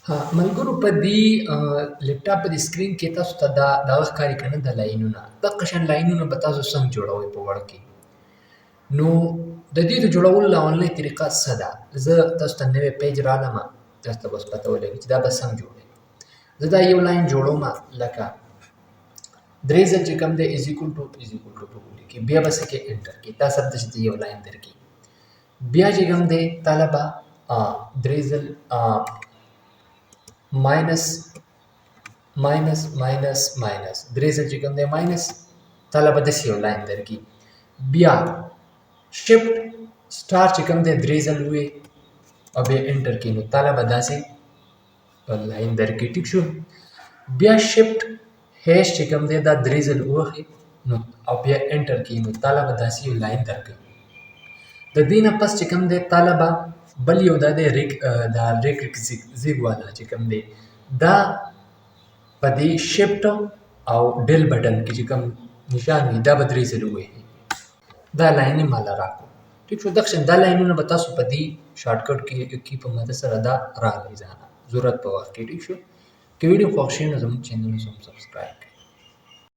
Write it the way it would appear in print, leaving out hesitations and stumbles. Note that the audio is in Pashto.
ها ملګرو په دې لپټاپ په دې سکرین کې تاسو ته دا دغه ښکاري که نه د لاینونه دغه شان لاینونه به تاسو څنګه جوړوئ په وړ کې. نو د دې د جوړولو اونلاین طریقه څه ده؟ زه تاسو ته نوی پیج رالمه، تاسو ته به اوس پته ولګي چې دا به څنګه جوړوئ. زه دا یو لاین جوړومه لکه درې ځل چې کوم دی از ایکول ټو ولیکي، بیا به څه کې انټر کې، دا ثبت چې یو لاین درکړي. بیا چې کوم دی تاله به درې ځل ماینس ماینس ماینس ماینس درې ځل چې کوم دی ماینس تاله به داسې یو لاین درکړي. بیا شفټ سټار چې کوم دی درې ځل ووایي او بیا انټر کړي، نو تاله به داسې لاین درکړي. ټیک شو. بیا شفټ هیش چې کوم دی دا درې ځل ووهي نو او بیا انټر کړي، نو تاله به داسې یو لاین درکړي. د دې نه پس چې کوم دی تاله به بل یو دا دی دا ریک زیګ والا چې کوم دی دا په دې شفټ او ډیل بټن کې چې کوم نشان وي دا به درې ځله ووهي. دا لاین یې ماله راکړو. ټیک شو. دغه شان دا لاینونه به تاسو په دې شارټکټ کې په مدد سره دا راغلی ځانه ضرورت په وخت کې. ټیک شو. که ویډیو خوښ شي نو زموږ چینل هم سبسکرایب کړئ.